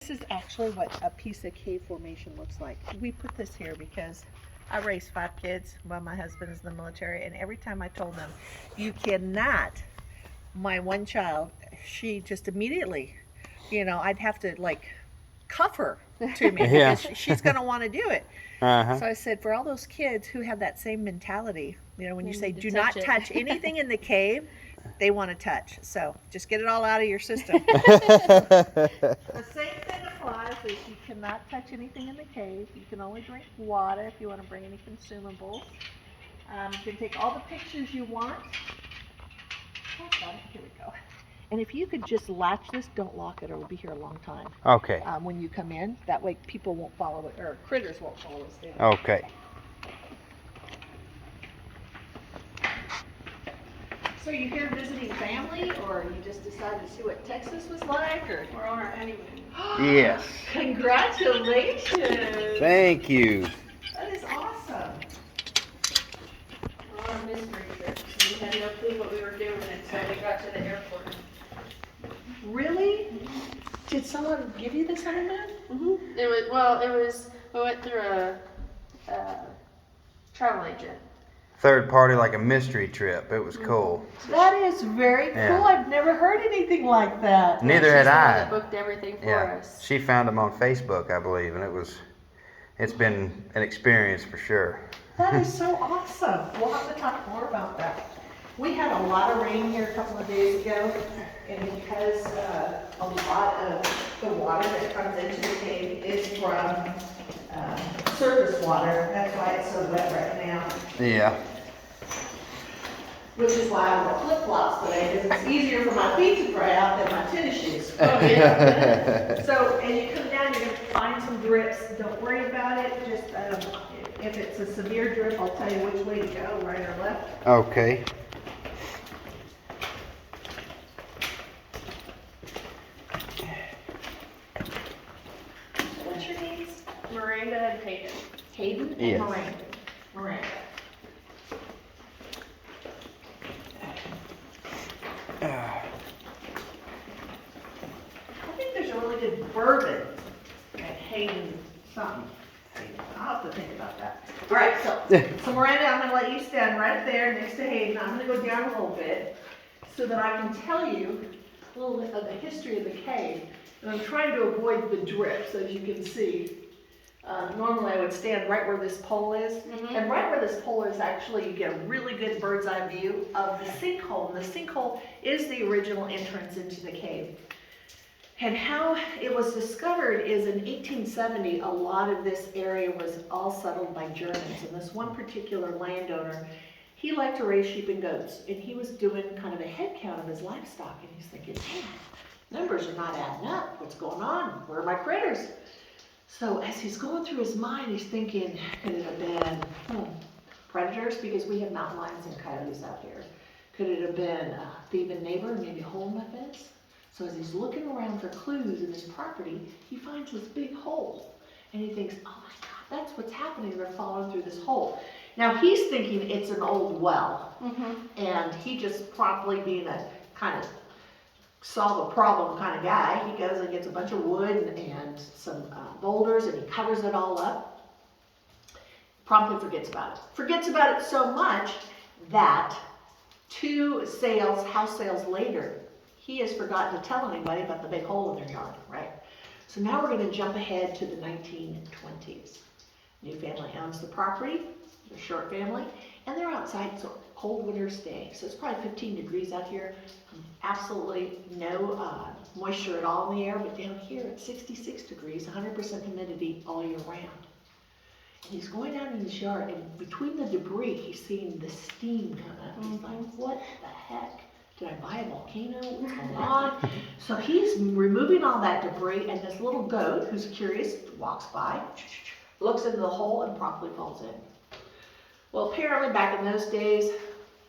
This is actually what a piece of cave formation looks like. We put this here because I raised 5 kids while my husband is in the military, and every time I told them, you cannot, my one child, she just immediately, I'd have to like cuff her to me Yeah. because she's going to want to do it. Uh-huh. So I said, for all those kids who have that same mentality, when you You say need to do touch not it." touch anything in the cave, they want to touch. So just get it all out of your system. The same thing applies is you cannot touch anything in the cave. You can only drink water if you want to bring any consumables. You can take all the pictures you want. Oh, got it. Here we go. And if you could just latch this, don't lock it or it'll be here a long time. Okay. When you come in, that way people won't follow it, or critters won't follow us down. Okay. So you here visiting family, or you just decided to see what Texas was like, or? We're on our honeymoon. Yes. Congratulations! Thank you. That is awesome. We're on a mystery trip. We had no clue what we were doing until we got to the airport. Really? Did someone give you this honeymoon? We went through a travel agent. Third party, like a mystery trip. It was cool. That is very Yeah. cool. I've never heard anything like that. Neither She's had the one I. that booked everything for Yeah. us. She found them on Facebook, I believe, and it's been an experience for sure. That is so awesome. We'll have to talk more about that. We had a lot of rain here a couple of days ago, and because a lot of the water that comes into the cave is from surface water, that's why it's so wet right now. Yeah. Which is why I wore flip-flops today, because it's easier for my feet to dry out than my tennis shoes. Oh, yeah. So, and you come down, you're gonna find some drips. Don't worry about it. Just if it's a severe drip, I'll tell you which way to go, right or left. Okay. What's your names? Miranda and Hayden. Hayden and Yes. Miranda. Miranda. I think there's a really good bourbon at Hayden something. I'll have to think about that. All right, so Miranda, I'm gonna let you stand right there next to Hayden. I'm gonna go down a little bit so that I can tell you a little bit of the history of the cave. And I'm trying to avoid the drips, as you can see. Normally I would stand right where this pole is. And right where this pole is, actually, you get a really good bird's eye view of the sinkhole. And the sinkhole is the original entrance into the cave. And how it was discovered is in 1870, a lot of this area was all settled by Germans. And this one particular landowner, he liked to raise sheep and goats. And he was doing kind of a head count of his livestock. And he's thinking, man, numbers are not adding up. What's going on? Where are my critters? So as he's going through his mind, he's thinking, could it have been predators? Because we have mountain lions and coyotes out here. Could it have been a thieving neighbor, maybe a hole in the fence? So as he's looking around for clues in his property, he finds this big hole. And he thinks, oh my God, that's what's happening. They're following through this hole. Now he's thinking it's an old well. And he just promptly, being a kind of solve a problem kind of guy, he goes and gets a bunch of wood and some boulders, and he covers it all up. Promptly forgets about it. Forgets about it so much that 2 house sales later, he has forgotten to tell anybody about the big hole in their yard, right? So now we're going to jump ahead to the 1920s. New family owns the property, the Short family, and they're outside. It's a cold winter's day, so it's probably 15 degrees out here. Absolutely no moisture at all in the air, but down here it's 66 degrees, 100% humidity all year round. And he's going down in his yard, and between the debris, he's seeing the steam come up. He's like, what the heck? Did I buy a volcano? What's going on? So he's removing all that debris, and this little goat, who's curious, walks by, looks into the hole, and promptly falls in. Well, apparently back in those days,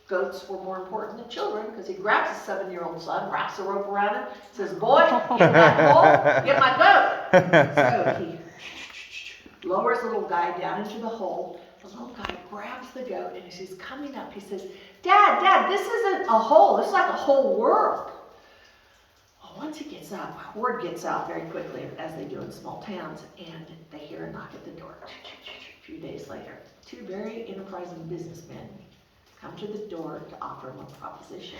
goats were more important than children, because he grabs his 7-year-old son, wraps a rope around him, says, boy, get in that hole, get my goat. So he lowers the little guy down into the hole. The little guy grabs the goat, and as he's coming up, he says, Dad, this isn't a hole. This is like a whole world. Well, once he gets up, word gets out very quickly, as they do in small towns, and they hear a knock at the door. A few days later, two very enterprising businessmen come to the door to offer them a proposition.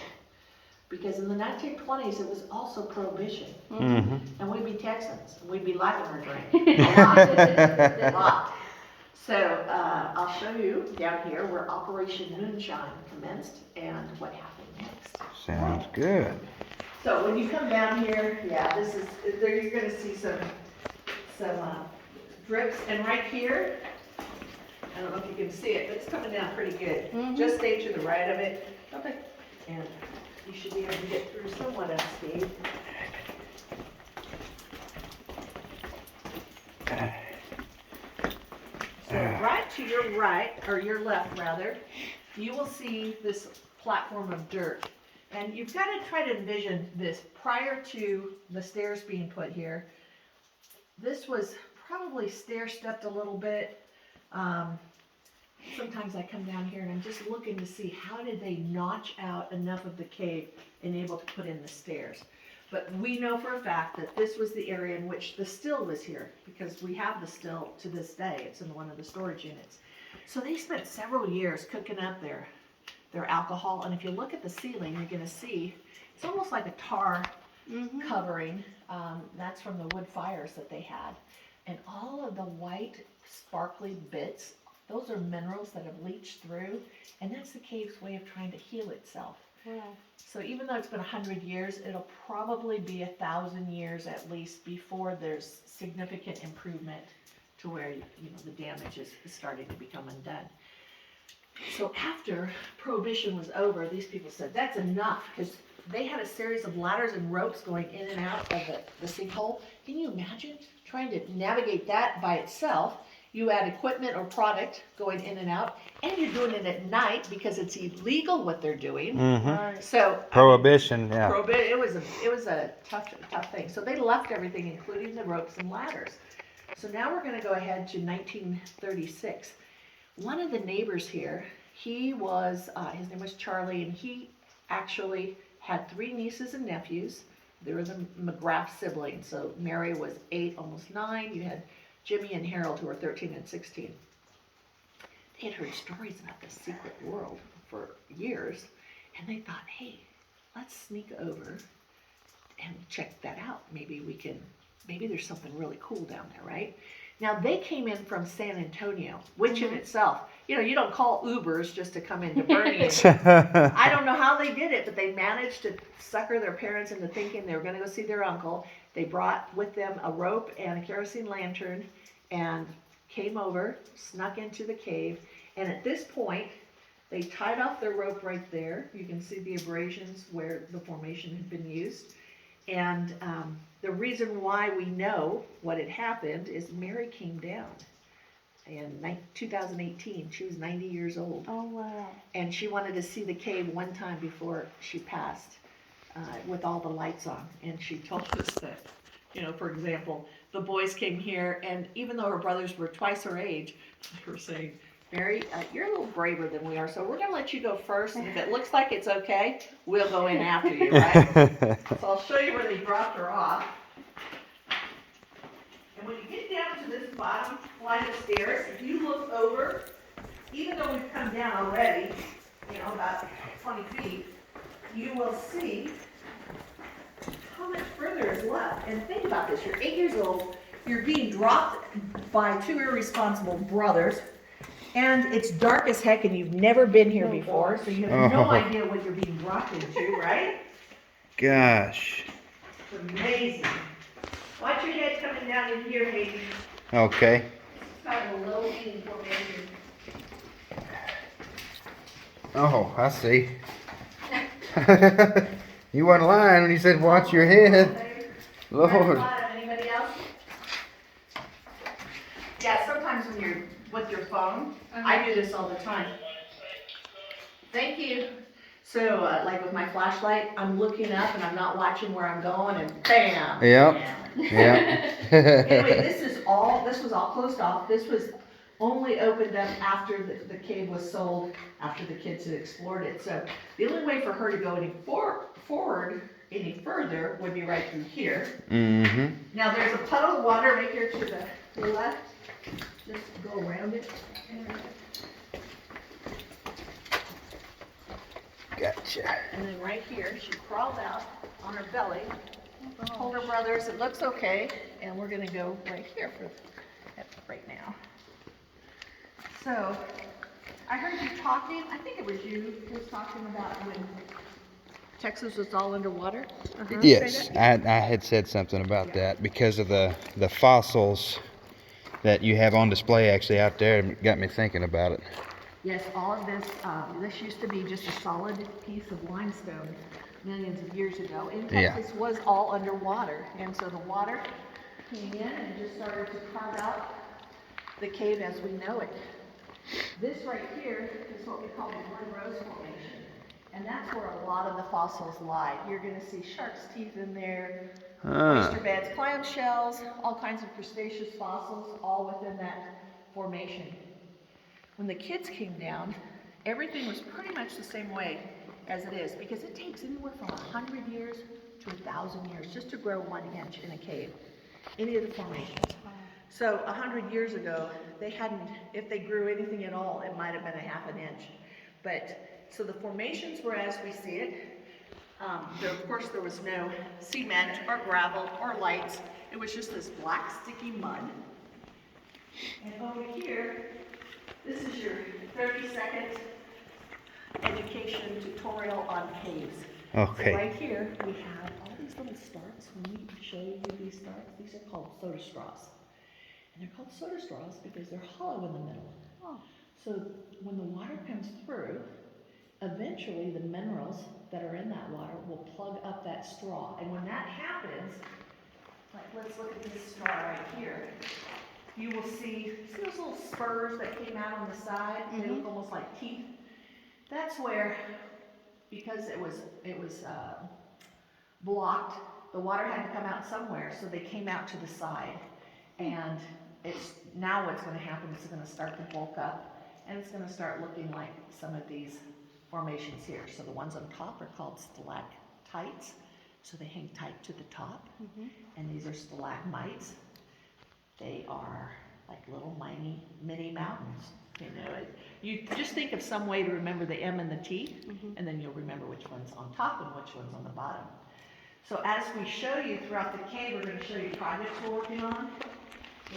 Because in the 1920s, it was also prohibition. Mm-hmm. And we'd be Texans, and we'd be liking our drink. A lot. So I'll show you down here where Operation Moonshine commenced and what happened next. Sounds good. So when you come down here, yeah, this is, there you're gonna see some drips, and right here, I don't know if you can see it, but it's coming down pretty good. Just stay to the right of it. Okay. And you should be able to get through somewhat unscathed. So right to your right, or your left rather, you will see this platform of dirt. And you've got to try to envision this prior to the stairs being put here. This was probably stair-stepped a little bit. Sometimes I come down here and I'm just looking to see how did they notch out enough of the cave and able to put in the stairs. But we know for a fact that this was the area in which the still was here, because we have the still to this day. It's in one of the storage units. So they spent several years cooking up their alcohol, and if you look at the ceiling, you're gonna see it's almost like a tar covering. That's from the wood fires that they had. And all of the white sparkly bits, those are minerals that have leached through, and that's the cave's way of trying to heal itself. Wow. So even though it's been 100 years, it'll probably be 1,000 years at least before there's significant improvement to where, you know, the damage is starting to become undone. So after Prohibition was over, these people said, that's enough, because they had a series of ladders and ropes going in and out of the sinkhole. Can you imagine trying to navigate that by itself? You add equipment or product going in and out, and you're doing it at night because it's illegal what they're doing. Mm-hmm. So Prohibition, yeah. it was a tough thing. So they left everything, including the ropes and ladders. So now we're going to go ahead to 1936. One of the neighbors here, he was his name was Charlie, and he actually had 3 nieces and nephews. They were the McGrath siblings. So Mary was 8, almost 9. You had Jimmy and Harold, who were 13 and 16. They had heard stories about this secret world for years, and they thought, hey, let's sneak over and check that out. Maybe there's something really cool down there, right? Now, they came in from San Antonio, which in itself, you know, you don't call Ubers just to come into Bernie. I don't know how they did it, but they managed to sucker their parents into thinking they were going to go see their uncle. They brought with them a rope and a kerosene lantern and came over, snuck into the cave. And at this point, they tied off their rope right there. You can see the abrasions where the formation had been used. And the reason why we know what had happened is Mary came down in 2018. She was 90 years old. Oh, wow. And she wanted to see the cave one time before she passed with all the lights on. And she told us that, you know, for example, the boys came here, and even though her brothers were twice her age, they were saying, Mary, you're a little braver than we are, so we're going to let you go first, and if it looks like it's okay, we'll go in after you, right? So I'll show you where they dropped her off. And when you get down to this bottom flight of stairs, if you look over, even though we've come down already, you know, about 20 feet, you will see how much further is left. And think about this, you're 8 years old, you're being dropped by 2 irresponsible brothers, and it's dark as heck, and you've never been here before, so you have no idea what you're being dropped into, right? Gosh. It's amazing. Watch your head coming down in here, Hayden. Okay. It's kind of a low eating formation. Oh, I see. You weren't lying when you said watch your head. Lord. Anybody else? Yeah, sometimes when you're with your phone, I do this all the time. Thank you. So, like with my flashlight, I'm looking up and I'm not watching where I'm going, and bam! Yep. Bam. Yeah. Anyway, this was all closed off. This was only opened up after the cave was sold, after the kids had explored it. So the only way for her to go any forward any further would be right through here. Mm-hmm. Now there's a puddle of water right here to the left. Just go around it. Gotcha. And then right here, she crawled out on her belly, told her brothers it looks okay, and we're gonna go right here for right now. So, I heard you talking, I think it was you who was talking about when Texas was all underwater. Did you Yes, say that? I had said something about that because of the fossils that you have on display actually out there. It got me thinking about it. Yes, all of this, this used to be just a solid piece of limestone millions of years ago. And Yeah. Texas was all underwater. And so the water came in and just started to carve out the cave as we know it. This right here is what we call the Blood Rose Formation. And that's where a lot of the fossils lie. You're going to see shark's teeth in there, oyster beds, clam shells, all kinds of crustaceous fossils, all within that formation. When the kids came down, everything was pretty much the same way as it is, because it takes anywhere from 100 years to 1,000 years just to grow 1 inch in a cave, any of the formations. So 100 years ago, they hadn't, if they grew anything at all, it might have been a ½ an inch. But, so the formations were as we see it. Of course, there was no cement or gravel or lights. It was just this black sticky mud. And over here, this is your 30-second education tutorial on caves. Okay. So right here, we have all these little starts. When we show you these starts, these are called soda straws. And they're called soda straws because they're hollow in the middle. Oh. So when the water comes through, eventually the minerals that are in that water will plug up that straw. And when that happens, like let's look at this straw right here. You will see those little spurs that came out on the side? They look almost like teeth. That's where, because it was blocked, the water had to come out somewhere, so they came out to the side. And it's now what's going to happen is it's going to start to bulk up, and it's going to start looking like some of these formations here. So the ones on top are called stalactites, so they hang tight to the top, and these are stalagmites. They are like little mini mountains. You know, you just think of some way to remember the M and the T, and then you'll remember which one's on top and which one's on the bottom. So as we show you throughout the cave, we're going to show you projects we're working on.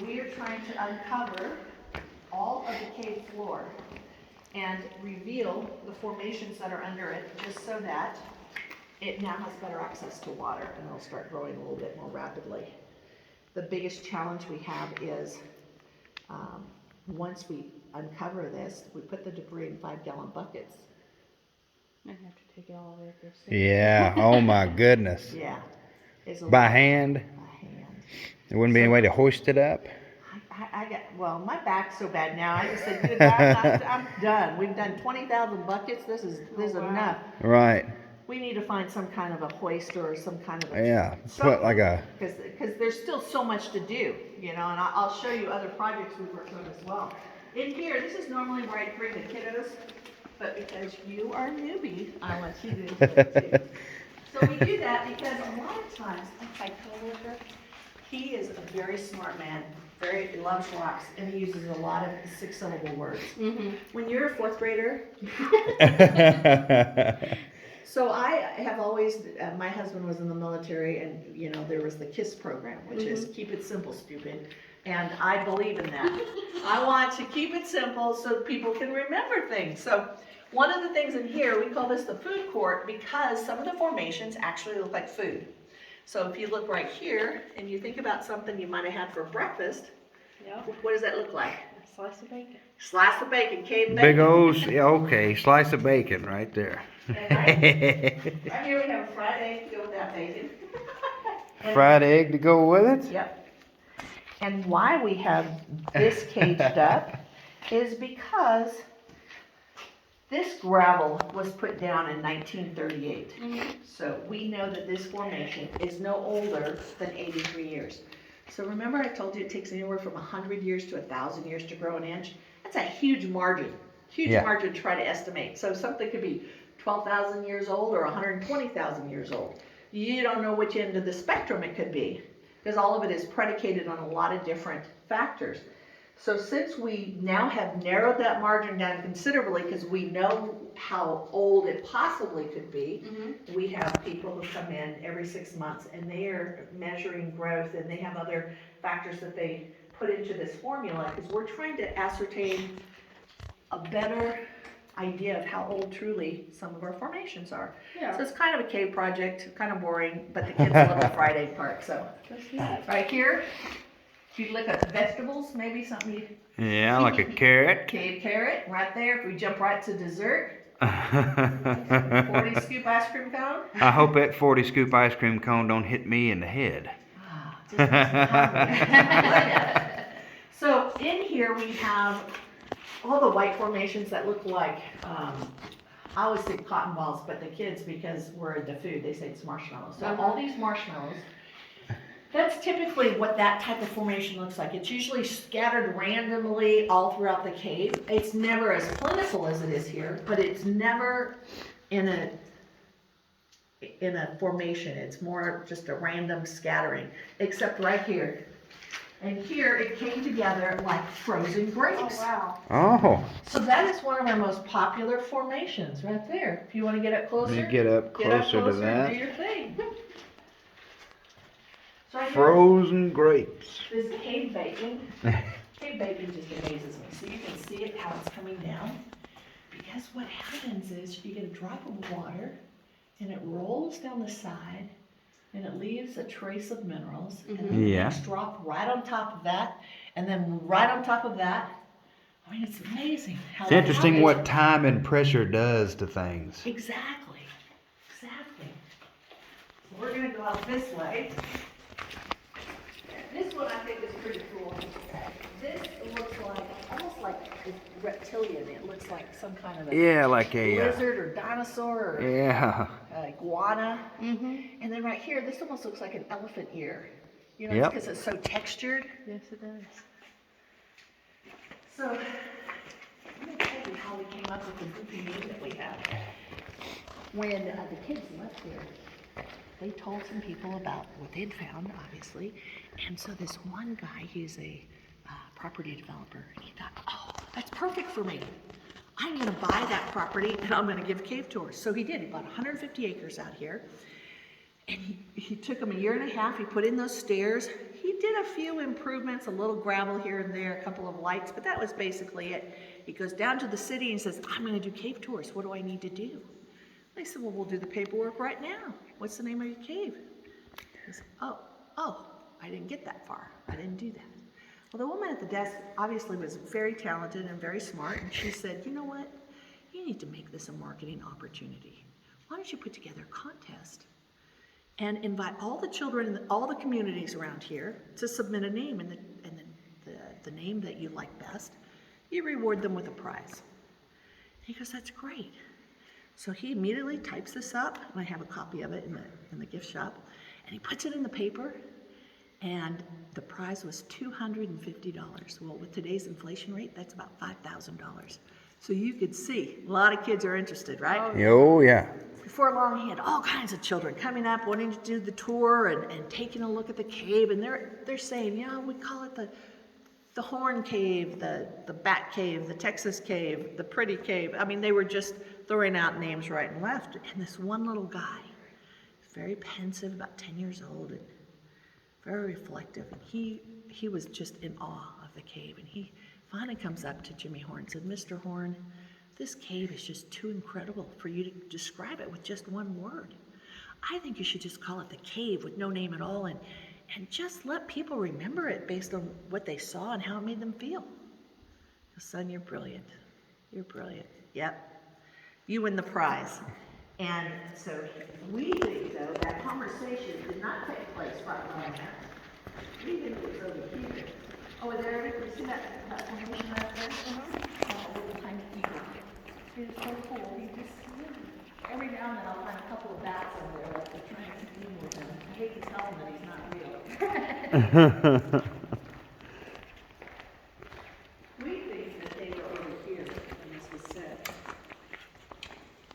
We are trying to uncover all of the cave floor and reveal the formations that are under it, just so that it now has better access to water and it'll start growing a little bit more rapidly. The biggest challenge we have is once we uncover this, we put the debris in 5-gallon buckets. I have to take it all the way up there. Yeah. Oh my goodness. Yeah. It's a By lot. hand? By hand. There wouldn't be any way to hoist it up? I got, well, my back's so bad now. I just said, good God, I'm done. We've done 20,000 buckets. This is wow. enough. Right. We need to find some kind of a hoist or some kind of a Yeah. Put like a. Because there's still so much to do, you know, and I'll show you other projects we've worked on as well. In here, this is normally where I bring the kiddos, but because you are a newbie, I want you to do it too. So we do that because a lot of times, like my coworker, he is a very smart man, he loves rocks, and he uses a lot of 6-syllable words. When you're a 4th grader, so I have always, my husband was in the military, and you know, there was the KISS program, which is keep it simple, stupid. And I believe in that. I want to keep it simple so people can remember things. So one of the things in here, we call this the food court because some of the formations actually look like food. So if you look right here and you think about something you might have had for breakfast, what does that look like? A slice of bacon. Slice of bacon, cave bacon. Big old, yeah, okay, slice of bacon right there. And right here we have a fried egg to go with that bacon. Fried egg to go with it? Yep. And why we have this caged up is because this gravel was put down in 1938. So we know that this formation is no older than 83 years. So remember I told you it takes anywhere from 100 years to 1,000 years to grow an inch? That's a huge margin. Huge margin to try to estimate. So something could be 12,000 years old or 120,000 years old. you don't know which end of the spectrum it could be, because all of it is predicated on a lot of different factors. So since we now have narrowed that margin down considerably, because we know how old it possibly could be, we have people who come in every 6 months and they are measuring growth, and they have other factors that they put into this formula, because we're trying to ascertain a better idea of how old truly some of our formations are. So it's kind of a cave project, kind of boring, but the kids love the Friday part, so. Right here, if you look at vegetables, maybe something you, Yeah, like a carrot. cave carrot, right there. If we jump right to dessert, 40 scoop ice cream cone. I hope that 40 scoop ice cream cone don't hit me in the head. Ah, just makes me hungry. So in here we have all the white formations that look like, I always think cotton balls, but the kids, because we're into food, they say it's marshmallows. So all these marshmallows, that's typically what that type of formation looks like. It's usually scattered randomly all throughout the cave. It's never as plentiful as it is here, but it's never in a formation. It's more just a random scattering, except right here. And here it came together like frozen grapes. wow. Oh, So that is one of our most popular formations right there. If you want to get up closer, let me get up closer to do that. your thing. So right here, Frozen grapes. this cave bacon. Cave bacon just amazes me. So you can see it how it's coming down. Because what happens is you get a drop of water and it rolls down the side and it leaves a trace of minerals. And then the Yeah. next drop right on top of that, and then right on top of that. I mean, it's amazing how It's that interesting happens. what time and pressure does to things. Exactly. Exactly. So we're gonna go out this way. This one I think is pretty cool. This looks like, almost like it's reptilian. It looks like some kind of a Yeah, like a lizard or dinosaur or yeah. iguana. And then right here, this almost looks like an elephant ear. You know, Yep. because it's so textured. Yes, it does. So, I'm gonna tell you how we came up with the goofy name that we have. When the kids left here, they told some people about what they'd found, obviously. And so this one guy, he's a property developer, he thought, oh, that's perfect for me. I'm gonna buy that property and I'm gonna give cave tours. So he did, he bought 150 acres out here. And he took him a year and a half, he put in those stairs. He did a few improvements, a little gravel here and there, a couple of lights, but that was basically it. He goes down to the city and says, I'm gonna do cave tours, what do I need to do? They said, well, we'll do the paperwork right now. What's the name of your cave? He said, oh, I didn't get that far. I didn't do that. Well, the woman at the desk obviously was very talented and very smart, and she said, you know what? You need to make this a marketing opportunity. Why don't you put together a contest and invite all the children in all the communities around here to submit a name, and the name that you like best, you reward them with a prize. And he goes, that's great. So he immediately types this up, and I have a copy of it in the gift shop, and he puts it in the paper, and the prize was $250. Well, with today's inflation rate, that's about $5,000. So you could see, a lot of kids are interested, right? Oh yeah. Before long, he had all kinds of children coming up, wanting to do the tour and taking a look at the cave, and they're saying, you know, we call it the Horn Cave, the Bat Cave, the Texas Cave, the Pretty Cave. I mean, they were just throwing out names right and left. And this one little guy, very pensive, about 10 years old, and very reflective, and he was just in awe of the cave. And he finally comes up to Jimmy Horn and said, Mr. Horn, this cave is just too incredible for you to describe it with just one word. I think you should just call it the cave with no name at all, and just let people remember it based on what they saw and how it made them feel. Son, you're brilliant. You're brilliant. Yep. You win the prize. And so we think, though, that conversation did not take place right on that. We think it was over here. Oh, there, you see that formation right there? Little tiny eagle. It's so cool. You just, every now and then I'll find a couple of bats over there that they're trying to compete with him. I hate to tell him that he's not real. We think that they were over here when this was said.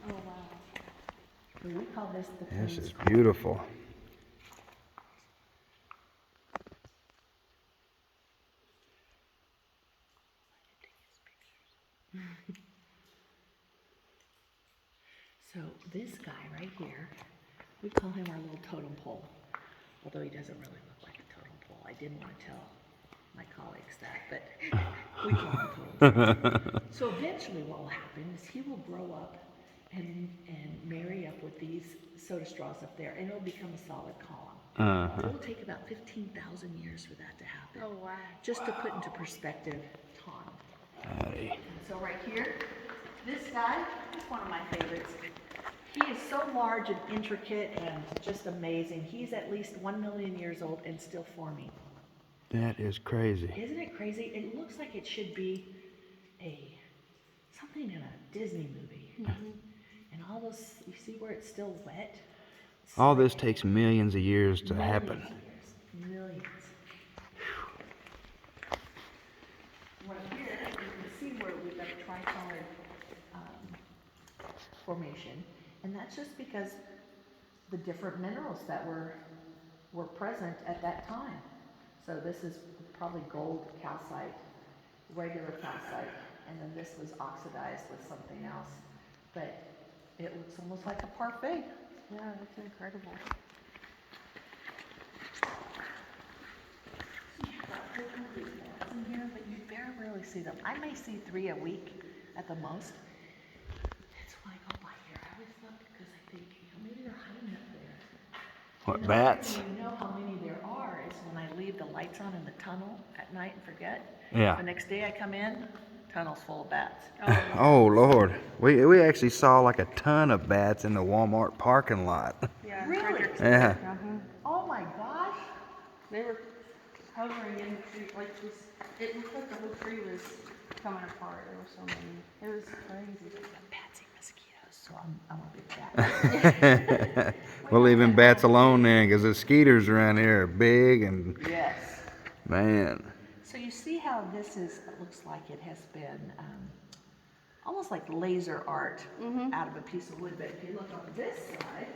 Oh, wow. So we call this the This Queen's is beautiful. So this guy right here, we call him our little totem pole, although he doesn't really look like a totem pole. I didn't want to tell my colleagues that, but we call him totem pole. So eventually what will happen is he will grow up and marry up with these soda straws up there, and it'll become a solid column. It'll take about 15,000 years for that to happen. Oh, wow. Just to put into perspective time. Howdy. So right here, this guy is one of my favorites. He is so large and intricate and just amazing. He's at least 1 million years old and still forming. That is crazy. Isn't it crazy? It looks like it should be something in a Disney movie. And all those, you see where it's still wet? It's All like this takes millions of years to millions happen. of years. Millions. Right here, you can see where we've got a tricolored formation, and that's just because the different minerals that were present at that time. So this is probably gold calcite, regular calcite, and then this was oxidized with something else. But it looks almost like a parfait. Yeah, that's incredible. In here, but you very rarely see them. I may see 3 a week at the most. That's why I go by here. I always look because I think, maybe they're hiding up there. What, You know, bats? You know how many there are is when I leave the lights on in the tunnel at night and forget. Yeah. The next day I come in, tunnel's full of bats. Oh, Lord. We actually saw like a ton of bats in the Walmart parking lot. Yeah. Really? Frederick's- Yeah. Oh my gosh. They were hovering in the tree, like this. It looked like the whole tree was coming apart. There were so many. It was crazy. Bats eat mosquitoes, so I'm a big bat. We're leaving bats alone then because the skeeters around here are big and, Yes. man. So you see how this is, it looks like it has been almost like laser art out of a piece of wood. But if you look on this side,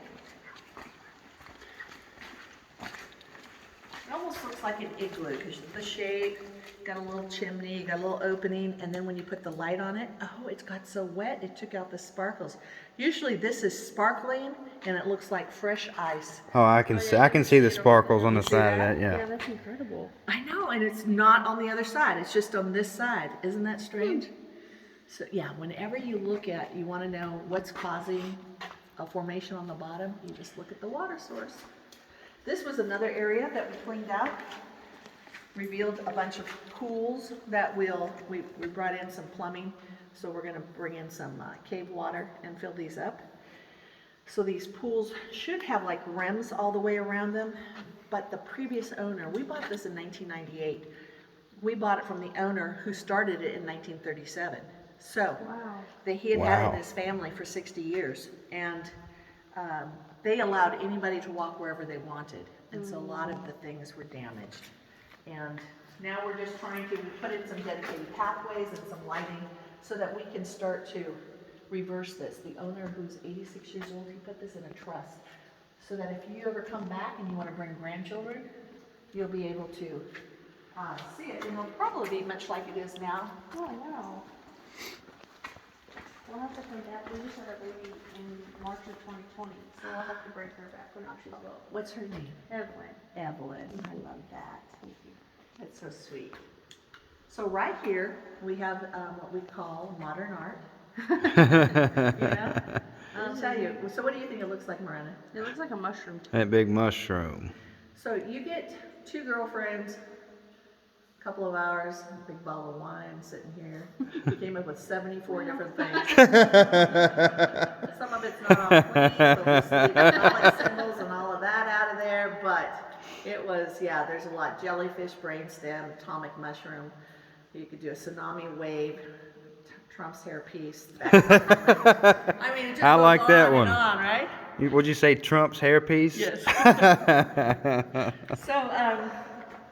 it almost looks like an igloo because the shape, got a little chimney, got a little opening, and then when you put the light on it, oh, it's got so wet, it took out the sparkles. Usually this is sparkling and it looks like fresh ice. Oh, I can see the sparkles on the see side of that? that, Yeah, yeah. that's incredible. I know, and it's not on the other side, it's just on this side. Isn't that strange? So yeah, whenever you look at, you want to know what's causing a formation on the bottom, you just look at the water source. This was another area that we cleaned out, revealed a bunch of pools that we brought in some plumbing, so we're going to bring in some cave water and fill these up. So these pools should have like rims all the way around them, but the previous owner, we bought this in 1998. We bought it from the owner who started it in 1937. So he had had it in his family for 60 years, and they allowed anybody to walk wherever they wanted, and so a lot of the things were damaged. And now we're just trying to put in some dedicated pathways and some lighting so that we can start to reverse this. The owner, who's 86 years old, he put this in a trust so that if you ever come back and you want to bring grandchildren, you'll be able to see it. And it'll probably be much like it is now. Oh, wow. We'll have to come back. We just had a baby in March of 2020, so we'll have to bring her back when she's well. What's her name? Evelyn. Evelyn. I love that. Thank you. That's so sweet. So right here, we have what we call modern art. You know? I'll tell you. So what do you think it looks like, Miranda? It looks like a mushroom. That big mushroom. So you get 2 girlfriends, a couple of hours, a big bottle of wine sitting here. We came up with 74 different things. Some of it's not all clean, but we see the knowledge symbols and all of that out of there. But it was, yeah, there's a lot. Jellyfish, brainstem, atomic mushroom. You could do a tsunami wave, Trump's hairpiece. I mean, it just I goes like that on one. and on, right? Would you say Trump's hairpiece? Yes. So,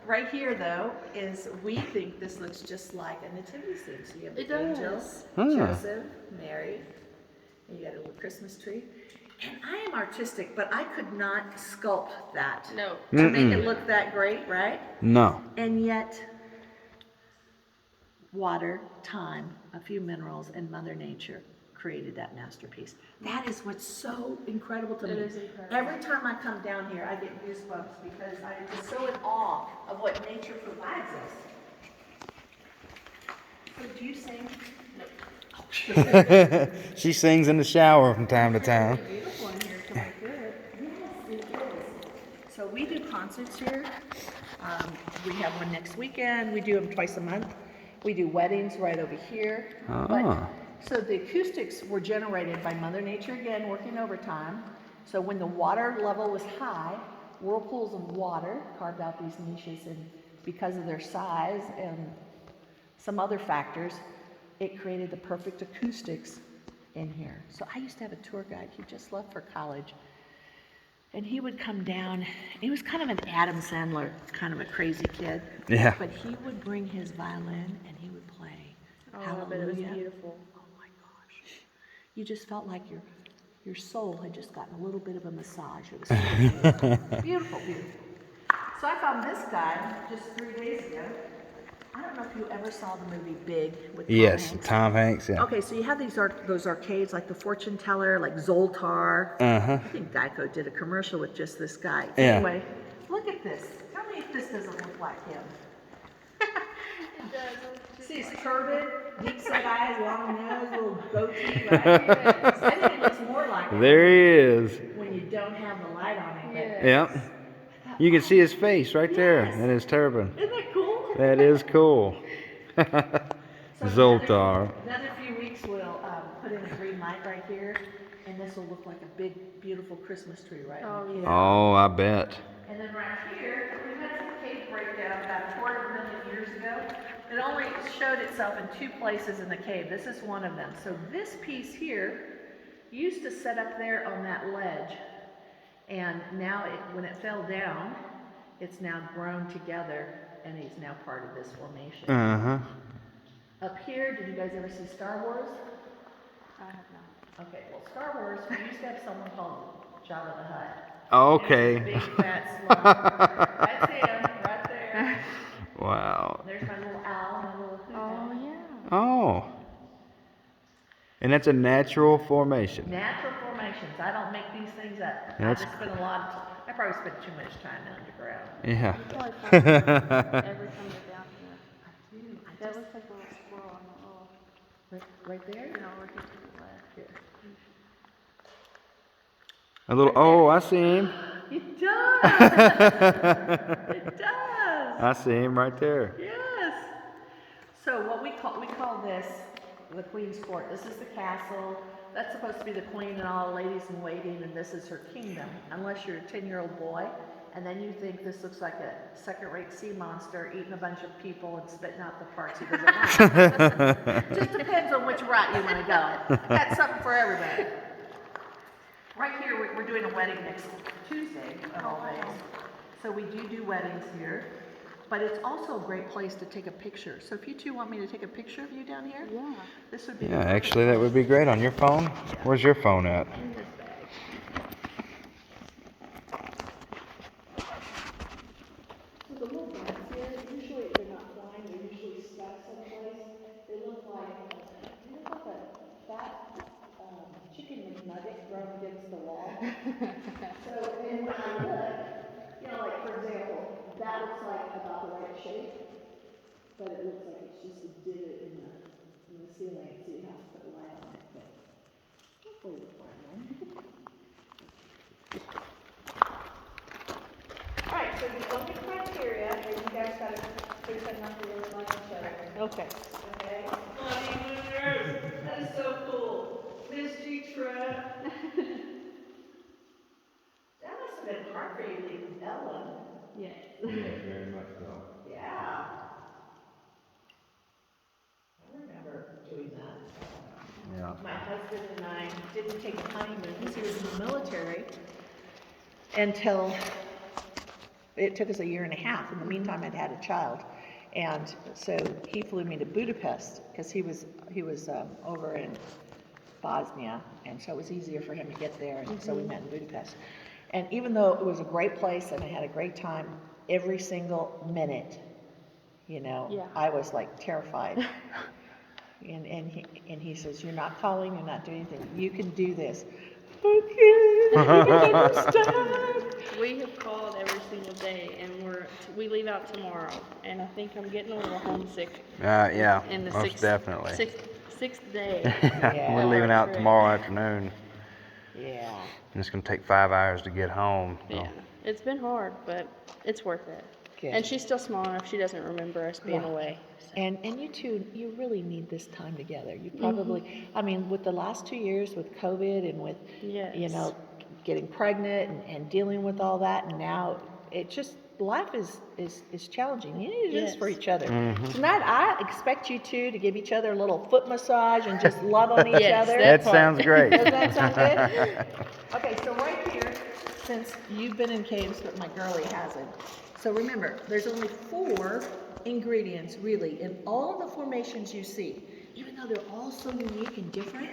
right here though, is we think this looks just like a nativity scene. So you have It the does. angels, Huh. Joseph, Mary, and you got a little Christmas tree. And I am artistic, but I could not sculpt that No. to make it look that great, right? No. And yet, water, time, a few minerals, and Mother Nature created that masterpiece. That is what's so incredible to me. It is incredible. Every time I come down here, I get goosebumps because I'm just so in awe of what nature provides us. So do you sing? She sings in the shower from time to time. It's beautiful in here, so like good. Yes, it is. So we do concerts here. We have one next weekend. We do them twice a month. We do weddings right over here. Ah. So the acoustics were generated by Mother Nature again, working overtime. So when the water level was high, whirlpools of water carved out these niches, and because of their size and some other factors, it created the perfect acoustics in here. So I used to have a tour guide. He just left for college. And he would come down. He was kind of an Adam Sandler, kind of a crazy kid. Yeah. But he would bring his violin and he would play Oh, Hallelujah. but it was beautiful. Oh my gosh. You just felt like your soul had just gotten a little bit of a massage. It was so beautiful. Beautiful, beautiful. So I found this guy just 3 days ago. I don't know if you ever saw the movie Big with Tom Yes, Hanks. Tom Hanks. Yeah. Okay, so you have those arcades like the Fortune Teller, like Zoltar. Uh-huh. I think Geico did a commercial with just this guy. Yeah. Anyway, look at this. Tell me if this doesn't look like him. It does. See his turban, deep set eyes, long nose, little goatee, right? I think it looks more like him There he is. when you don't have the light on him. But Yeah. Yep. You can see his face right there Yes. in his turban. isn't that cool? That is cool. So Zoltar. Another few weeks we'll put in a green light right here, and this will look like a big, beautiful Christmas tree, right? Oh, yeah. Oh, I bet. And then right here, we had some cave breakdown about 250,000 years ago. It only showed itself in 2 places in the cave. This is one of them. So this piece here used to set up there on that ledge, and now when it fell down, it's now grown together, and it's now part of this formation. Uh-huh. Up here, did you guys ever see Star Wars? I have not. Okay, well, Star Wars, we used to have someone called Jabba the Hutt. Okay. Big fat slug. That's him, right there. Wow. There's my little owl, my little Oh, hoot. yeah. Oh. And that's a natural formation. Natural formations. I don't make these things up. That's- I just spend a lot of time. I probably spend too much time underground. Yeah. You probably find it every time you're down here. I do. That looks like a little squirrel on the little, Right there? you know, looking to the left. Here. A little, oh, I see him. It does. It does. I see him right there. Yes. So what we call this the Queen's Court. This is the castle. That's supposed to be the queen and all the ladies in waiting, and this is her kingdom. Unless you're a 10-year-old boy, and then you think this looks like a second-rate sea monster eating a bunch of people and spitting out the parts he doesn't like. Just depends on which route you want to go. I got something for everybody. Right here, we're doing a wedding next Tuesday of all days. So we do weddings here, but it's also a great place to take a picture. So if you two want me to take a picture of you down here, Yeah. this would be Yeah, actually, that would be great on your phone. Where's your phone at? in this bag. So the little bugs here, usually they're not flying, they're usually stuck someplace. They look like a fat chicken nugget thrown against the wall. So, and when I look, you know, like for example, that looks like about the right shape, but it looks like it's just a divot in the ceiling, so you have to put light on it. But hopefully we'll find one. All right, so the only criteria is you guys gotta fix enough to really like each other. Okay. Okay? That is so cool. Miss G-Tra. That must have been hard for you leaving Ellen. Yes. Very much so. Yeah. I remember doing that. Yeah. My husband and I didn't take a honeymoon because he was in the military until it took us a year and a half. In the meantime, I'd had a child. And so he flew me to Budapest because he was over in Bosnia, and so it was easier for him to get there, and so we met in Budapest. And even though it was a great place and I had a great time, every single minute Yeah. I was like terrified. And he says, you're not calling, you're not doing anything. You can do this. Okay, I understand. We have called every single day, and we leave out tomorrow, and I think I'm getting a little homesick Yeah, in the most definitely. sixth day. Yeah. We're leaving out tomorrow afternoon. Yeah. And it's gonna take 5 hours to get home. So. Yeah, it's been hard, but it's worth it. Good. And she's still small enough; she doesn't remember us being Right. away. And you two, you really need this time together. You probably, I mean, with the last 2 years with COVID and with, Yes. getting pregnant and dealing with all that, and now it just, life is challenging. You need to do this for Yes. each other. Tonight, I expect you two to give each other a little foot massage and just love on each Yes, other. That sounds great. Does that sound good? Okay, so right here, since you've been in caves, but my girlie hasn't. So remember, there's only 4 ingredients really in all the formations you see. Even though they're all so unique and different,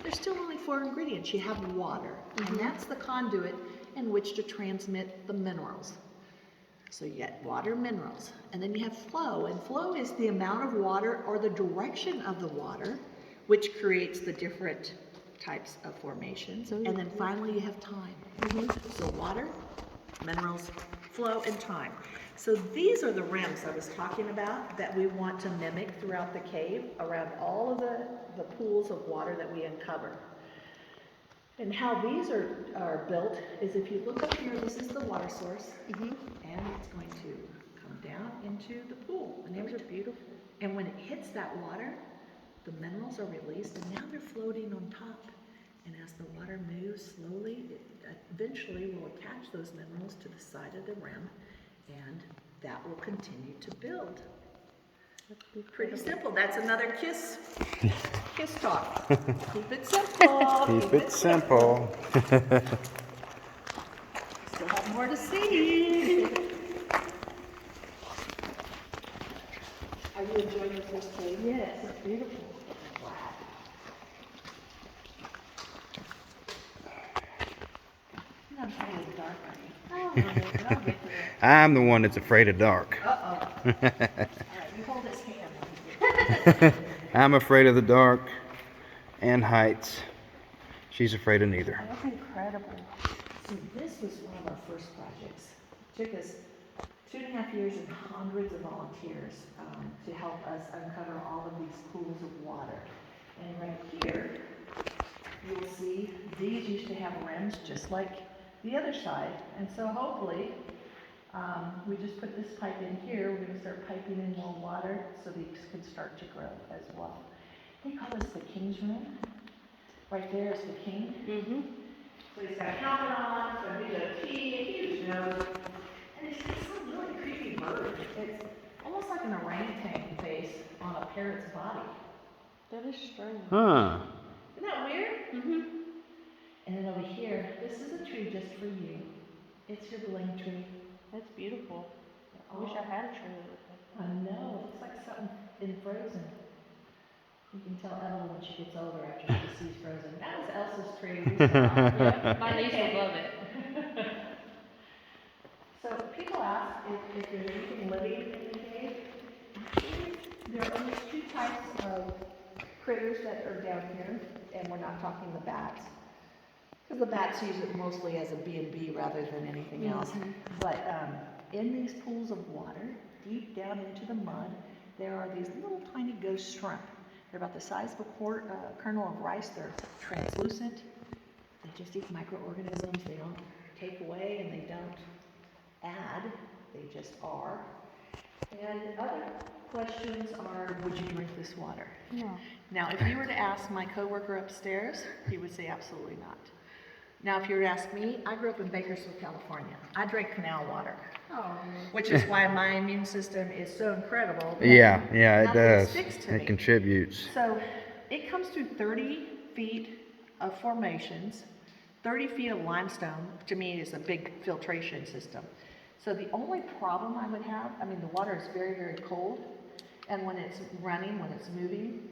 there's still only 4 ingredients. You have water, and that's the conduit in which to transmit the minerals. So you get water, minerals, and then you have flow, and flow is the amount of water or the direction of the water, which creates the different types of formations. And then finally you have time. So water, minerals, flow, and time. So these are the rims I was talking about that we want to mimic throughout the cave around all of the pools of water that we uncover. And how these are built is if you look up here, this is the water source, and it's going to come down into the pool. And those are beautiful. And when it hits that water, the minerals are released, and now they're floating on top. And as the water moves slowly, it eventually will attach those minerals to the side of the rim, and that will continue to build. Pretty simple. That's another kiss talk. Keep it simple. Keep it simple. Still have more to see. Are you enjoying your first cave? Yes, it's beautiful. You're not afraid of the dark, are you? Oh, no, I'll get to it. I'm the one that's afraid of dark. Uh-oh. All right, you hold his hand. I'm afraid of the dark and heights. She's afraid of neither. That was incredible. So this was one of our first projects. It took us 2.5 years and hundreds of volunteers to help us uncover all of these pools of water. And right here, you'll see these used to have rims just like the other side. And so hopefully, we just put this pipe in here. We're going to start piping in more water so these can start to grow as well. They call this the king's room. Right there is the king. So he's got a helmet on, so he's a huge nose. And it's some really creepy bird. It's almost like an orangutan face on a parrot's body. That is strange. Huh. Isn't that weird? And then over here, this is a tree just for you. It's your bling tree. That's beautiful. I wish I had a tree with it. I know, it looks like something in Frozen. You can tell Ella when she gets older after she sees Frozen. That was Elsa's tree. We saw it. My niece would love it. So people ask if there's anything living in the cave. Actually, there are only 2 types of critters that are down here, and we're not talking the bats. Because the bats use it mostly as a B&B rather than anything else. But in these pools of water, deep down into the mud, there are these little tiny ghost shrimp. They're about the size of a kernel of rice. They're translucent. They just eat microorganisms. They don't take away and they don't add. They just are. And other questions are, would you drink this water? No. Now, if you were to ask my coworker upstairs, he would say absolutely not. Now, if you were to ask me, I grew up in Bakersfield, California. I drank canal water, Oh. which is why my immune system is so incredible. Yeah, it Nothing does. sticks to It me. contributes. So it comes through 30 feet of formations. 30 feet of limestone, to me, is a big filtration system. So the only problem I would have, I mean, the water is very, very cold. And when it's running, when it's moving,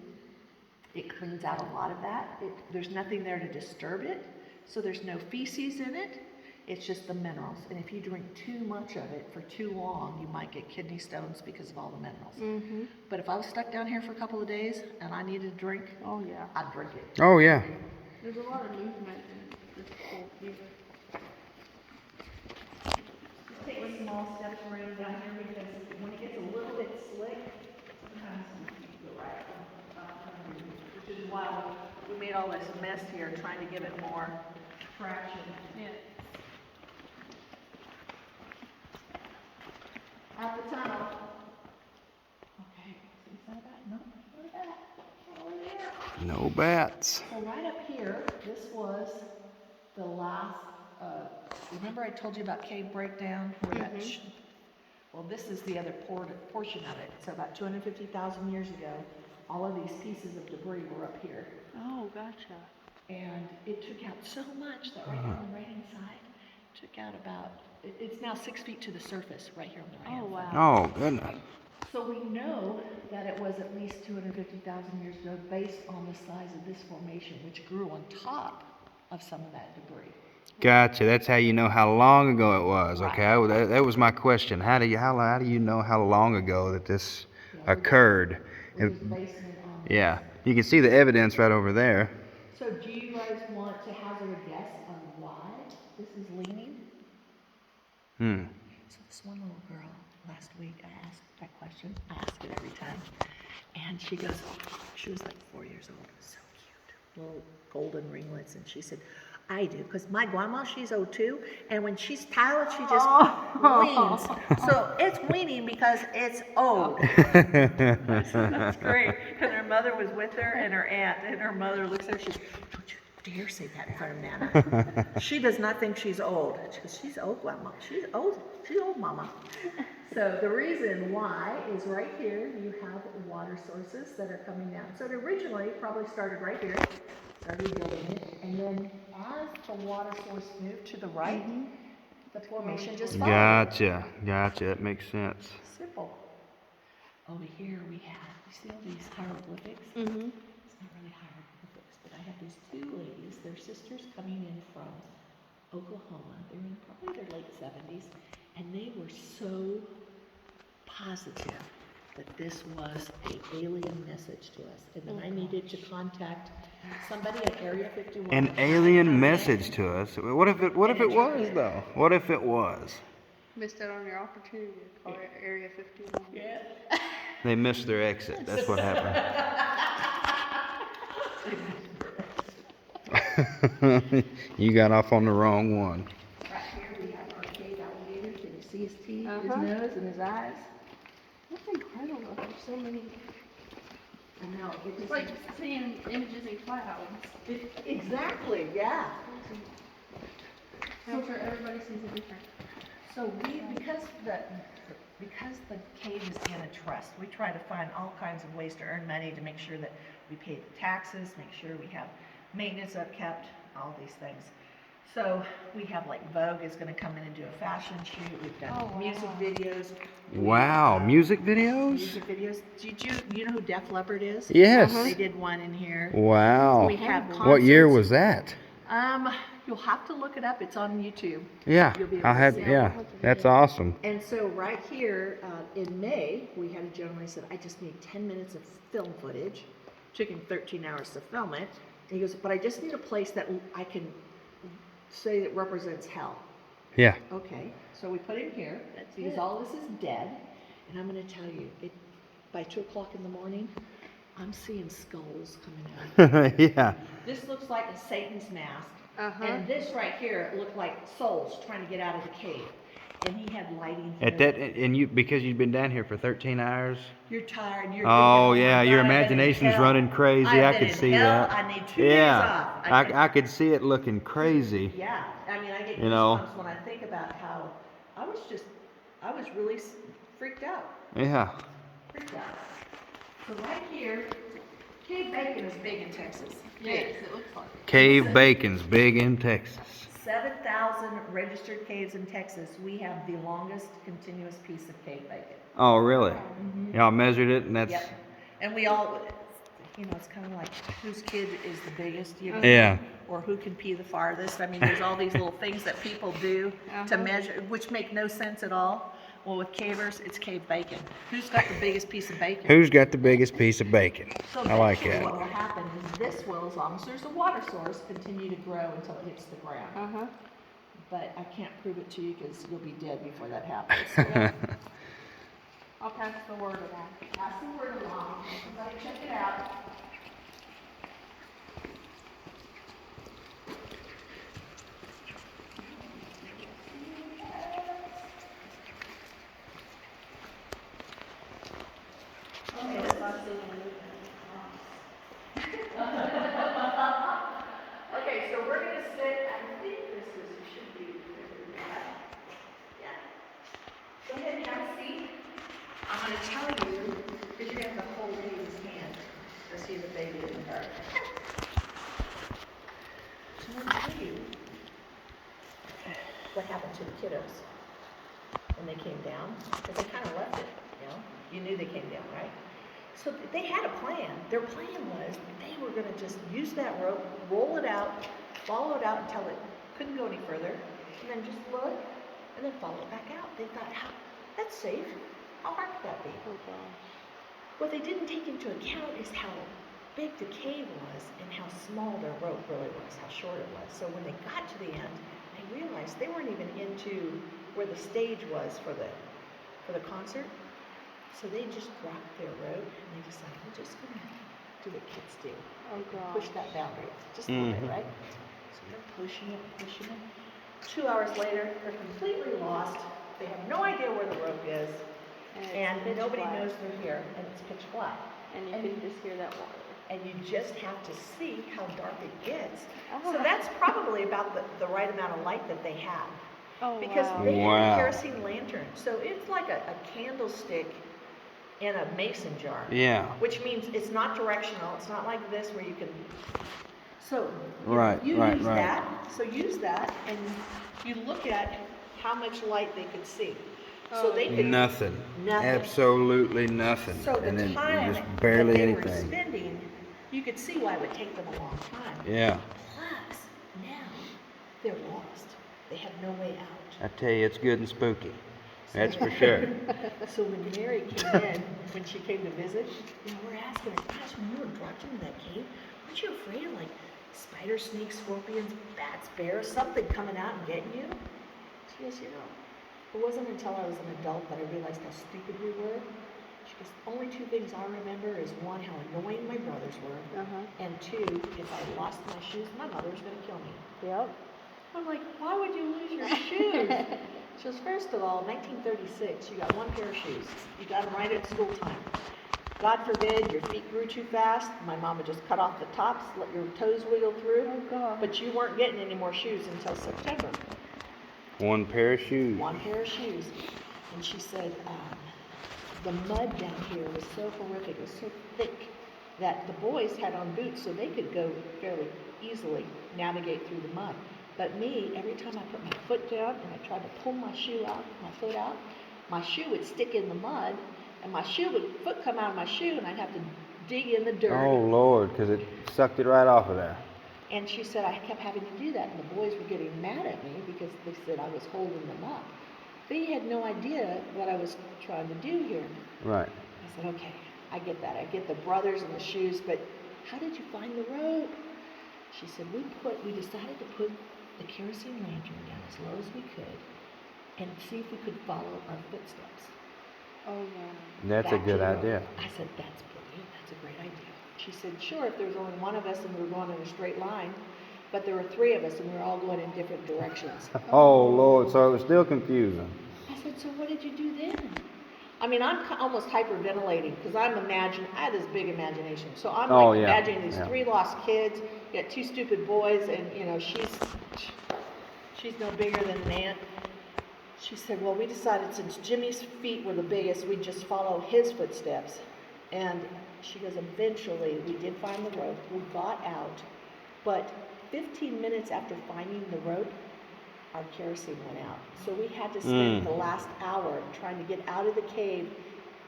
it cleans out a lot of that. There's nothing there to disturb it. So there's no feces in it. It's just the minerals. And if you drink too much of it for too long, you might get kidney stones because of all the minerals. Mm-hmm. But if I was stuck down here for a couple of days and I needed a drink, Oh, yeah. I'd drink it. Oh yeah. There's a lot of movement in this whole beaver. Just take small steps around down here because when it gets a little bit slick, sometimes you go right up, which is why we made all this mess here, trying to give it more traction. Yeah. Out the tunnel. Okay, is that a bat? No, not a bat. Over there. No bats. So right up here, this was the last, remember I told you about cave breakdown? Where that well, this is the other portion of it. So about 250,000 years ago, all of these pieces of debris were up here. Oh, gotcha. And it took out so much that right here on the right-hand side, took out about, it's now 6 feet to the surface right here on the right-hand Oh, side. wow. Oh goodness. So we know that it was at least 250,000 years ago based on the size of this formation, which grew on top of some of that debris. Gotcha. That's how you know how long ago it was. Right. Okay, that was my question. How do you know how long ago that this occurred? We're just basing it on this. Yeah, you can see the evidence right over there. So do you guys want to hazard a guess on why this is leaning? So this one little girl, last week, I asked that question. I ask it every time. And she goes, she was like 4 years old. So cute. Little golden ringlets. And she said, I do, because my grandma, she's old too. And when she's tired, she just weans. So it's weaning because it's old. That's great. And her mother was with her and her aunt. And her mother looks at her, she goes, don't you dare say that in front of Nana. She does not think she's old. She goes, she's old, Grandma. She's old. She's old, Mama. So the reason why is right here, you have water sources that are coming down. So it originally probably started right here, started building it, and then as the water source moved to the right, the formation just followed. Gotcha. That makes sense. Simple. Over here we have, you see all these hieroglyphics? Mm-hmm. It's not really hieroglyphics, but I have these two ladies, they're sisters coming in from Oklahoma. They're in probably their late 70s, and they were so positive that this was an alien message to us. And then I needed to contact somebody at Area 51. An alien message to us. What if it was though? What if it was? Missed out on your opportunity to call it Area 51. Yeah. They missed their exit. That's what happened. You got off on the wrong one. Right here we have our cave alligator. Can you see his teeth, his Uh-huh. nose, and his eyes? That's incredible. There's so many. I know. It's like seeing images in clouds. Exactly, yeah. I'm sure everybody sees it different. So because the cave is in a trust, we try to find all kinds of ways to earn money to make sure that we pay the taxes, make sure we have maintenance upkept, all these things. So we have like Vogue is going to come in and do a fashion shoot. We've done Oh, wow. music videos. Wow, music videos? Music videos. You know who Def Leppard is? Yes. They did one in here. Wow. We have What year concerts. was that? You'll have to look it up. It's on YouTube. Yeah, You'll be able I to had. see Yeah, that's awesome. And so right here, in May, we had a gentleman who said, I just need 10 minutes of film footage. Took him 13 hours to film it. And he goes, but I just need a place that I can say that represents hell. Yeah. Okay, so we put him here, because all this is dead. And I'm gonna tell you, by 2 o'clock in the morning, I'm seeing skulls coming out. Yeah. This looks like a Satan's mask. Uh-huh. And this right here looked like souls trying to get out of the cave. And he had lighting here. At that, and you because you've been down here for 13 hours. You're tired. You're Oh thinking, yeah, my your God, I've been in imagination's hell. running crazy. I've I been could in see hell. that. I need 2 days off. I could see it looking crazy. Yeah, I mean, I get You know. goosebumps when I think about how I was really freaked out. Yeah. Freaked out. So right here, Cave Bacon is big in Texas. Yes, it looks like it. Cave bacon's big in Texas. 7,000 registered caves in Texas. We have the longest continuous piece of cave bacon. Oh really? Y'all measured it, and that's. Yep. And we all, it's kind of like whose kid is the biggest, you know? Yeah. Or who can pee the farthest. I mean, there's all these little things that people do to measure, which make no sense at all. Well, with cavers, it's cave bacon. Who's got the biggest piece of bacon? Who's got the biggest piece of bacon? So I like eventually what that. will happen is this will, as long as there's a water source, continue to grow until it hits the ground. Uh-huh. But I can't prove it to you because you'll be dead before that happens. I'll pass the word along. Pass the word along. Everybody check it out. Okay, so we're gonna sit, I think this is, should be, yeah. Go ahead and have a seat. I'm gonna tell you, because you're gonna have to hold Hayden's hand to see the baby in the dark. So I'm gonna tell you what happened to the kiddos when they came down, because they kind of left it, you know? You knew they came down, right? So they had a plan. Their plan was they were going to just use that rope, roll it out, follow it out until it couldn't go any further, and then just look, and then follow it back out. They thought, that's safe. How hard could that be? Oh gosh. What they didn't take into account is how big the cave was and how small their rope really was, how short it was. So when they got to the end, they realized they weren't even into where the stage was for the concert. So they just dropped their rope and they decided, we're just going to do what kids do. Oh gosh. Push that boundary just a little bit, right? So they're pushing it, pushing it. 2 hours later, they're completely lost. They have no idea where the rope is. And it's pitch nobody black. knows they're here. And it's pitch black. And you can just hear that water. And you just have to see how dark it gets. Oh. So that's probably about the right amount of light that they had. Oh Because wow. they had Wow. a kerosene lantern. So it's like a candlestick in a mason jar. Yeah. Which means it's not directional. It's not like this where you can. So Right, you right, use right. that. So use that, and you look at how much light they could see. So they could Nothing. Nothing. Absolutely nothing. So and the then time just that barely they were anything. spending, you could see why it would take them a long time. Yeah. Plus, now they're lost. They have no way out. I tell you, it's good and spooky. That's for sure. So when Mary came in, when she came to visit, we're asking her, gosh, when you were dropped into that cave, weren't you afraid of like spiders, snakes, scorpions, bats, bears, something coming out and getting you? She goes, it wasn't until I was an adult that I realized how stupid we were. She goes, only 2 things I remember is 1, how annoying my brothers were, and 2, if I lost my shoes, my mother was going to kill me. Yep. I'm like, why would you lose your shoes? She goes, first of all, 1936, you got 1 pair of shoes. You got them right at school time. God forbid your feet grew too fast. My mom would just cut off the tops, let your toes wiggle through. Oh God. But you weren't getting any more shoes until September. 1 pair of shoes. 1 pair of shoes. And she said, the mud down here was so horrific, it was so thick that the boys had on boots so they could go fairly easily navigate through the mud. But me, every time I put my foot down and I tried to pull my foot out, my shoe would stick in the mud and my foot come out of my shoe and I'd have to dig in the dirt. Oh Lord, because it sucked it right off of there. And she said I kept having to do that and the boys were getting mad at me because they said I was holding them up. They had no idea what I was trying to do here. Right. I said, okay, I get that. I get the brothers and the shoes, but how did you find the rope? She said, we decided to put the kerosene lantern down as low as we could and see if we could follow our footsteps. Oh yeah. That's a back to good the road. idea. I said, that's brilliant. That's a great idea. She said, sure, if there was only 1 of us and we were going in a straight line, but there were 3 of us and we were all going in different directions. Oh Lord, so it was still confusing. I said, so what did you do then? I mean, I'm almost hyperventilating because I have this big imagination. So I'm Oh, like yeah, imagining these yeah. 3 lost kids, you got 2 stupid boys, and she's no bigger than an ant. She said, well, we decided since Jimmy's feet were the biggest, we'd just follow his footsteps. And she goes, eventually we did find the rope, we got out, but 15 minutes after finding the rope, our kerosene went out. So we had to spend the last hour trying to get out of the cave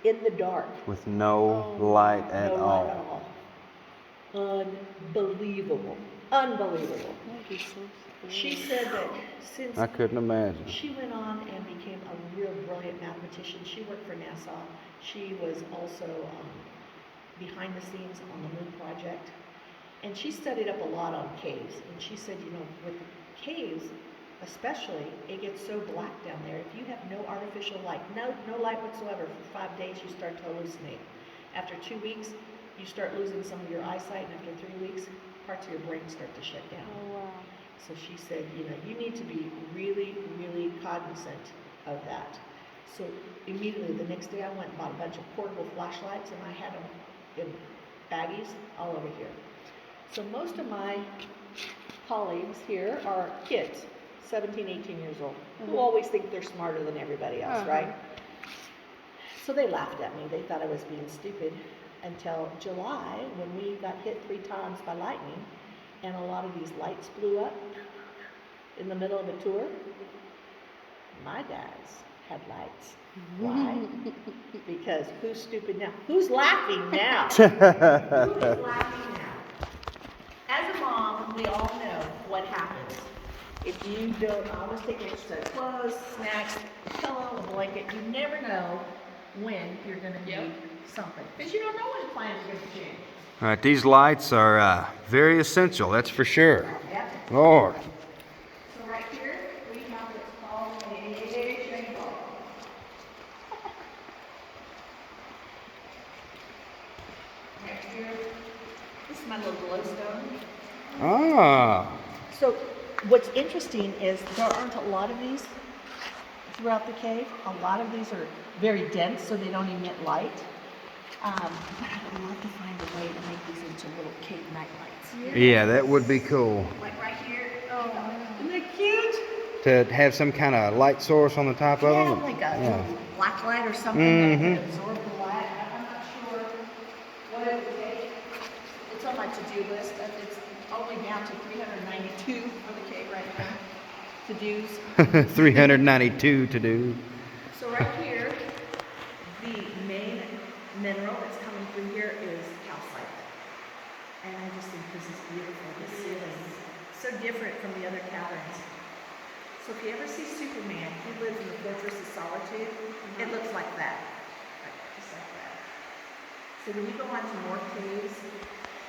in the dark. With no light at No all. light at all. unbelievable. Unbelievable. That'd be so She scary. said that since I couldn't imagine. she went on and became a real brilliant mathematician, she worked for NASA. She was also behind the scenes on the Moon Project. And she studied up a lot on caves. And she said, you know, with caves, especially, it gets so black down there. If you have no artificial light, no light whatsoever, for 5 days you start to hallucinate. After 2 weeks, you start losing some of your eyesight, and after 3 weeks, parts of your brain start to shut down. Oh wow. So she said, you know, you need to be really, really cognizant of that. So immediately the next day I went and bought a bunch of portable flashlights, and I had them in baggies all over here. So most of my colleagues here are kids, 17, 18 years old, who always think they're smarter than everybody else, right? So they laughed at me. They thought I was being stupid until July, when we got hit 3 times by lightning, and a lot of these lights blew up in the middle of a tour. My guys had lights. Why? Because who's stupid now? Who's laughing now? Who is laughing now? As a mom, we all know what happens. If you don't always take extra clothes, snacks, a pillow, a blanket, you never know when you're going to need something. Because you don't know when plans are going to change. All right, these lights are very essential, that's for sure. Yep. Lord. So right here, we have what's called a shade bulb. Right here, this is my little glowstone. Ah. So what's interesting is there aren't a lot of these throughout the cave. A lot of these are very dense, so they don't emit light. But I would love to find a way to make these into little cave night lights. Yeah, that would be cool. Like right here. Oh, isn't that cute? To have some kind of light source on the top of Yeah, them. like a Yeah. black light or something that can absorb the light. I'm not sure what it would take. It's on my to-do list. It's only down to 392 for the cave right now. To-dos. 392 to do. So right here, the main mineral that's coming through here is calcite. And I just think this is beautiful. This ceiling is so different from the other caverns. So if you ever see Superman, he lives in the Fortress of Solitude. It looks like that. Just like that. So when you go on to more caves,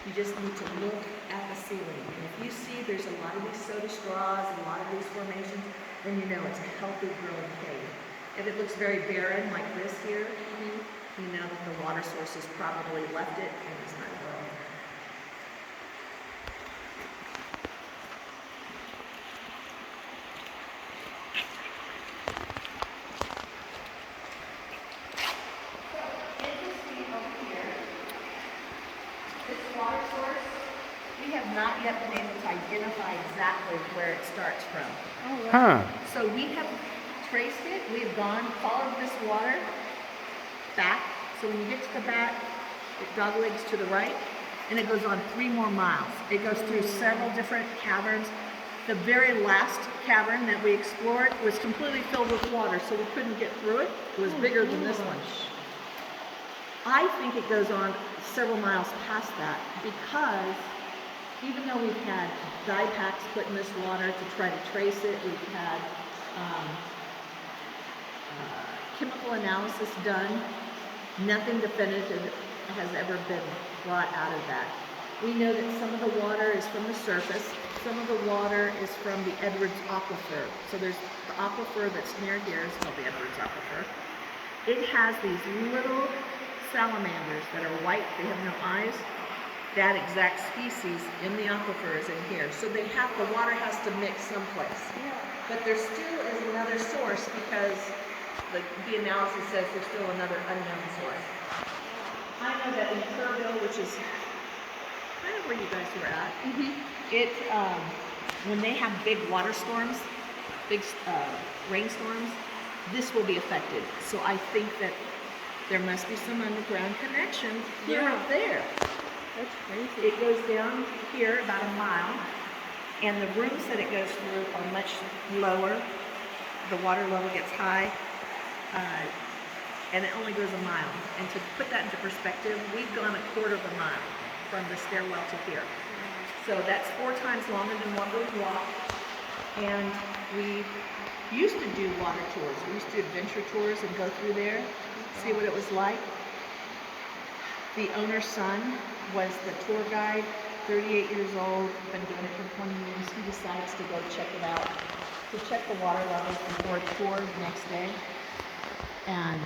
you just need to look at the ceiling. And if you see there's a lot of these soda straws and a lot of these formations, then you know it's a healthy growing cave. If it looks very barren like this here, you know that the water source has probably left it and it's not growing. Interesting over here, this water source, we have not yet been able to identify exactly where it starts from. Huh. So we have traced it, we have followed this water back. So when you get to the back, it doglegs to the right, and it goes on 3 more miles. It goes through several different caverns. The very last cavern that we explored was completely filled with water, so we couldn't get through it. It was bigger than this one. I think it goes on several miles past that, because even though we've had dye packs put in this water to try to trace it, we've had chemical analysis done, nothing definitive has ever been brought out of that. We know that some of the water is from the surface, some of the water is from the Edwards Aquifer. So there's the aquifer that's near here, it's called the Edwards Aquifer. It has these little salamanders that are white, they have no eyes. That exact species in the aquifer is in here. So the water has to mix someplace. But there still is another source, because the analysis says there's still another unknown source. I know that in Kerrville, which is kind of where you guys were at, when they have big water storms, big rainstorms, this will be affected. So I think that there must be some underground connection here or there. That's crazy. It goes down here about a mile, and the rooms that it goes through are much lower. The water level gets high, and it only goes a mile. And to put that into perspective, we've gone a quarter of a mile. from the stairwell to here. So that's 4 times longer than one would walk. And we used to do water tours. We used to do adventure tours and go through there, see what it was like. The owner's son was the tour guide, 38 years old, been doing it for 20 years. He decides to go check it out, to check the water levels before a tour the next day. And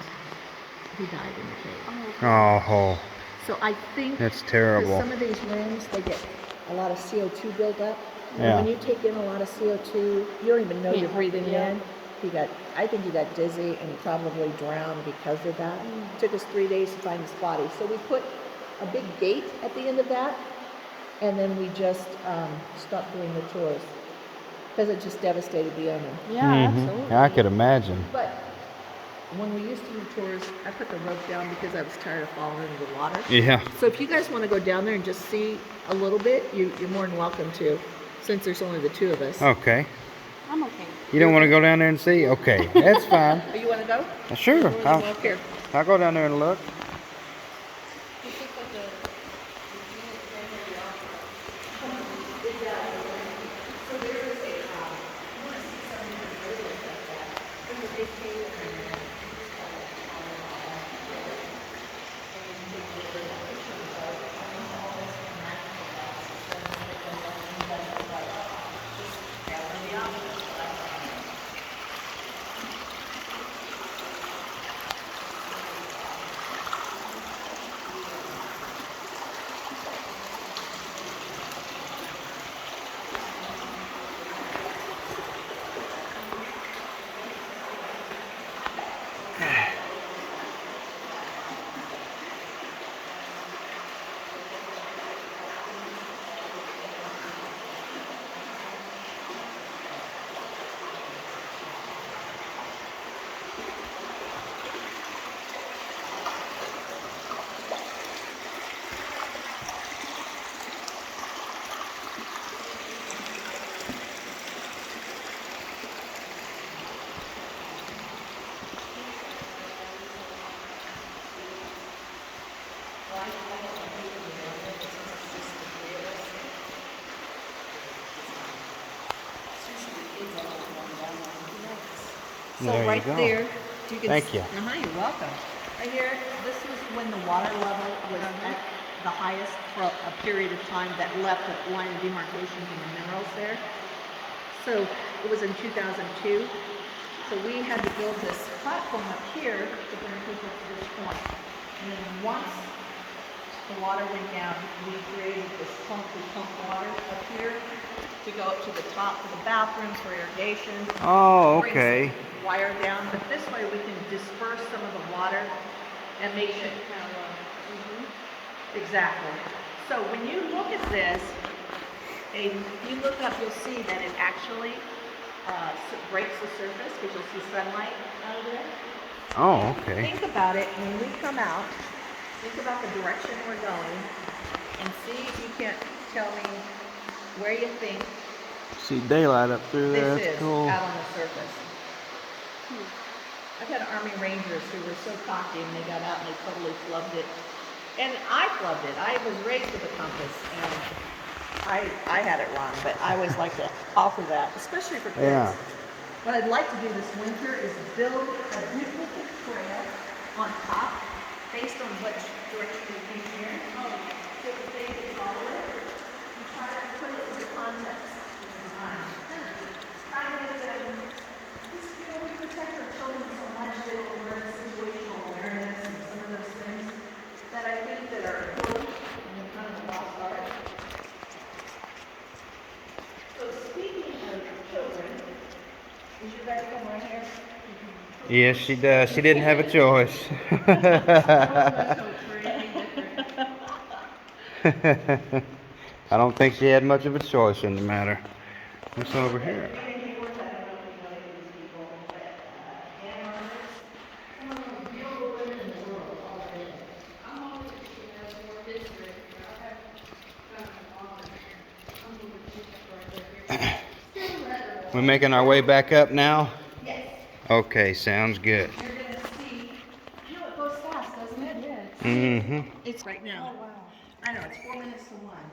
he died in the cave. Oh, So I think that's because terrible. some of these rooms, they get a lot of CO2 buildup. Yeah. And when you take in a lot of CO2, you don't even know you're breathing in. I think he got dizzy and he probably drowned because of that. It took us 3 days to find his body. So we put a big gate at the end of that, and then we just stopped doing the tours because it just devastated the owner. Yeah, absolutely. I could imagine. But when we used to do tours, I put the rope down because I was tired of falling into the water. Yeah. So if you guys want to go down there and just see a little bit, you're more than welcome to, since there's only the 2 of us. Okay. I'm okay. You don't want to go down there and see? Okay, that's fine. Oh, you want to go? Sure. Here. I'll go down there and look. So There you right go. there, you can. Thank you. You're welcome. Right here, this was when the water level was at the highest for a period of time that left a line of demarcation from the minerals there. So it was in 2002. So we had to build this platform up here to bring people to this point. And then once the water went down, we created this pump, we pumped water up here to go up to the top for the bathrooms, for irrigation. Oh, Bring okay. some wire down, but this way we can disperse some of the water and make it exactly. So when you look at this, and if you look up, you'll see that it actually breaks the surface because you'll see sunlight out of there. Oh, okay. Think about it when we come out. Think about the direction we're going, and see if you can't tell me where you think See daylight up through there. this That's is cool. out on the surface. I've had Army Rangers who were so cocky and they got out and they totally flubbed it. And I flubbed it. I was raised with a compass and I had it wrong, but I always like to offer that, especially for kids. Yeah. What I'd like to do this winter is build a duplicate trail on top based on which direction you think here. So the thing is all it. You try to put it into context. Kind of, just, we protect our children so much that we'll learn situational awareness and some of those things that I think that are important and kind of lost art. So speaking of children, is your guys come right here? Yes, she does. She didn't have a choice. I don't think she had much of a choice in the matter. What's over here? We're making our way back up now? Yes. Okay, sounds good. You're gonna see, it goes fast, doesn't it? Mm-hmm. It's right now. I know, it's 4 minutes to 1.